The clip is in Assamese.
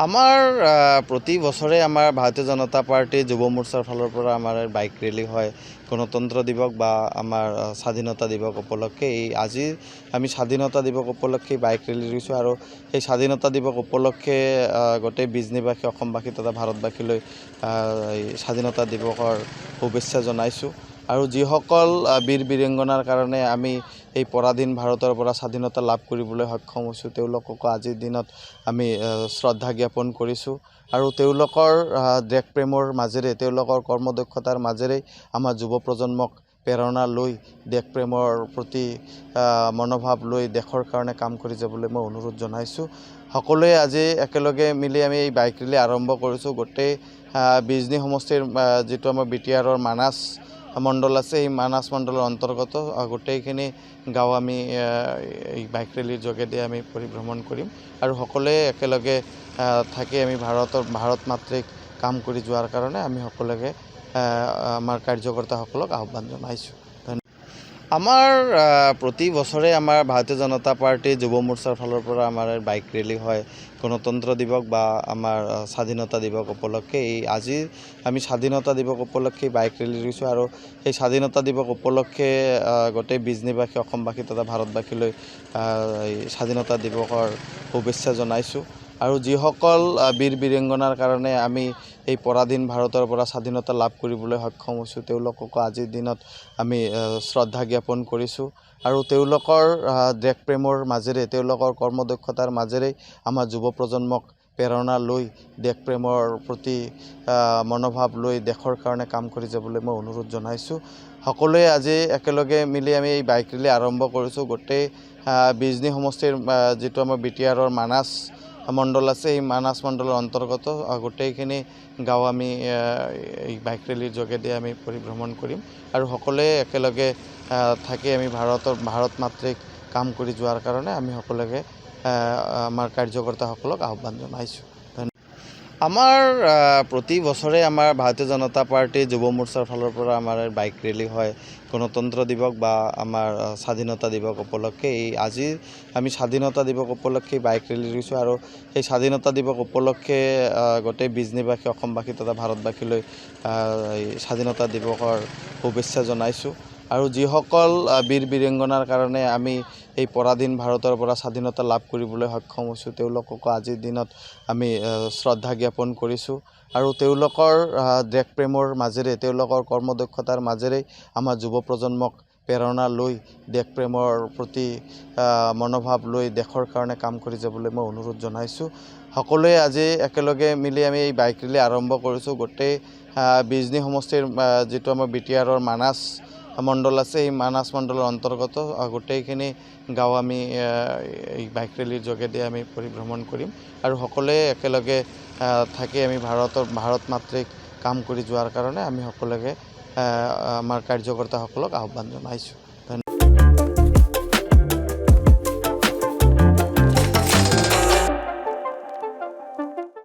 আমাৰ প্ৰতি বছৰে আমাৰ ভাৰতীয় জনতা পাৰ্টি যুৱ মোৰ্চাৰ ফালৰ পৰা আমাৰ বাইক ৰেলী হয় গণতন্ত্ৰ দিৱস বা আমাৰ স্বাধীনতা দিৱস উপলক্ষে। আজি আমি স্বাধীনতা দিৱস উপলক্ষে বাইক ৰেলী দিছোঁ আৰু সেই স্বাধীনতা দিৱস উপলক্ষে গোটেই বিজনীবাসী অসমবাসী তথা ভাৰতবাসীলৈ স্বাধীনতা দিৱসৰ শুভেচ্ছা জনাইছোঁ। আৰু যিসকল বীৰ বীৰাংগনাৰ কাৰণে আমি এই পৰাধীন ভাৰতৰ পৰা স্বাধীনতা লাভ কৰিবলৈ সক্ষম হৈছোঁ, তেওঁলোককো আজিৰ দিনত আমি শ্ৰদ্ধা জ্ঞাপন কৰিছোঁ। আৰু তেওঁলোকৰ দেশপ্ৰেমৰ মাজেৰে, তেওঁলোকৰ কৰ্মদক্ষতাৰ মাজেৰে আমাৰ যুৱ প্ৰজন্মক প্ৰেৰণা লৈ দেশপ্ৰেমৰ প্ৰতি মনোভাৱ লৈ দেশৰ কাৰণে কাম কৰি যাবলৈ মই অনুৰোধ জনাইছোঁ। সকলোৱে আজি একেলগে মিলি আমি এই বাইক ৰেলী আৰম্ভ কৰিছোঁ। গোটেই বিজনী সমষ্টিৰ যিটো আমাৰ BTRৰ মানাছ মণ্ডল আছে, এই মানাছ মণ্ডলৰ অন্তৰ্গত গোটেইখিনি গাঁও আমি এই বাইক ৰেলীৰ যোগেদি আমি পৰিভ্ৰমণ কৰিম আৰু সকলোৱে একেলগে থাকি আমি ভাৰত মাতৃক কাম কৰি যোৱাৰ কাৰণে আমি সকলোকে আমাৰ কাৰ্যকৰ্তাসকলক আহ্বান জনাইছোঁ। আমাৰ প্ৰতি বছৰে আমাৰ ভাৰতীয় জনতা পাৰ্টি যুৱ মোৰ্চাৰ ফালৰ পৰা আমাৰ বাইক ৰেলী হয় গণতন্ত্ৰ দিৱস বা আমাৰ স্বাধীনতা দিৱস উপলক্ষে। আজি আমি স্বাধীনতা দিৱস উপলক্ষে বাইক ৰেলী দিছোঁ আৰু সেই স্বাধীনতা দিৱস উপলক্ষে গোটেই বিজনীবাসী অসমবাসী তথা ভাৰতবাসীলৈ স্বাধীনতা দিৱসৰ শুভেচ্ছা জনাইছোঁ। আৰু যিসকল বীৰ বীৰাংগনাৰ কাৰণে আমি এই পৰাধীন ভাৰতৰ পৰা স্বাধীনতা লাভ কৰিবলৈ সক্ষম হৈছোঁ, তেওঁলোককো আজিৰ দিনত আমি শ্ৰদ্ধা জ্ঞাপন কৰিছোঁ। আৰু তেওঁলোকৰ দেশপ্ৰেমৰ মাজেৰে, তেওঁলোকৰ কৰ্মদক্ষতাৰ মাজেৰে আমাৰ যুৱ প্ৰজন্মক প্ৰেৰণা লৈ দেশপ্ৰেমৰ প্ৰতি মনোভাৱ লৈ দেশৰ কাৰণে কাম কৰি যাবলৈ মই অনুৰোধ জনাইছোঁ। সকলোৱে আজি একেলগে মিলি আমি এই বাইক ৰেলী আৰম্ভ কৰিছোঁ। গোটেই বিজনী সমষ্টিৰ যিটো আমাৰ BTRৰ মানাছ মণ্ডল আছে, এই মানাছ মণ্ডলৰ অন্তৰ্গত গোটেইখিনি গাঁও আমি এই বাইক ৰেলীৰ যোগেদি আমি পৰিভ্ৰমণ কৰিম আৰু সকলোৱে একেলগে থাকি আমি ভাৰত মাতৃক কাম কৰি যোৱাৰ কাৰণে আমি সকলোকে আমাৰ কাৰ্যকৰ্তাসকলক আহ্বান জনাইছোঁ। আমাৰ প্ৰতি বছৰে আমাৰ ভাৰতীয় জনতা পাৰ্টি যুৱ মোৰ্চাৰ ফালৰ পৰা আমাৰ বাইক ৰেলী হয় গণতন্ত্ৰ দিৱস বা আমাৰ স্বাধীনতা দিৱস উপলক্ষে। আজি আমি স্বাধীনতা দিৱস উপলক্ষে বাইক ৰেলী দিছোঁ আৰু সেই স্বাধীনতা দিৱস উপলক্ষে গোটেই বিজনীবাসী অসমবাসী তথা ভাৰতবাসীলৈ স্বাধীনতা দিৱসৰ শুভেচ্ছা জনাইছোঁ। আৰু যিসকল বীৰ বীৰাংগনাৰ কাৰণে আমি এই পৰাধীন ভাৰতৰ পৰা স্বাধীনতা লাভ কৰিবলৈ সক্ষম হৈছোঁ, তেওঁলোককো আজিৰ দিনত আমি শ্ৰদ্ধা জ্ঞাপন কৰিছোঁ। আৰু তেওঁলোকৰ দেশপ্ৰেমৰ মাজেৰে, তেওঁলোকৰ কৰ্মদক্ষতাৰ মাজেৰে আমাৰ যুৱ প্ৰজন্মক প্ৰেৰণা লৈ দেশপ্ৰেমৰ প্ৰতি মনোভাৱ লৈ দেশৰ কাৰণে কাম কৰি যাবলৈ মই অনুৰোধ জনাইছোঁ। সকলোৱে আজি একেলগে মিলি আমি এই বাইক ৰেলী আৰম্ভ কৰিছোঁ। গোটেই বিজনী সমষ্টিৰ যিটো আমাৰ BTRৰ মানাছ মণ্ডল আছে, এই মানাছ মণ্ডলৰ অন্তৰ্গত গোটেইখিনি গাঁও আমি এই বাইক ৰেলীৰ যোগেদি আমি পৰিভ্ৰমণ কৰিম আৰু সকলোৱে একেলগে থাকি আমি ভাৰত মাতৃক কাম কৰি যোৱাৰ কাৰণে আমি সকলোকে আমাৰ কাৰ্যকৰ্তাসকলক আহ্বান জনাইছোঁ।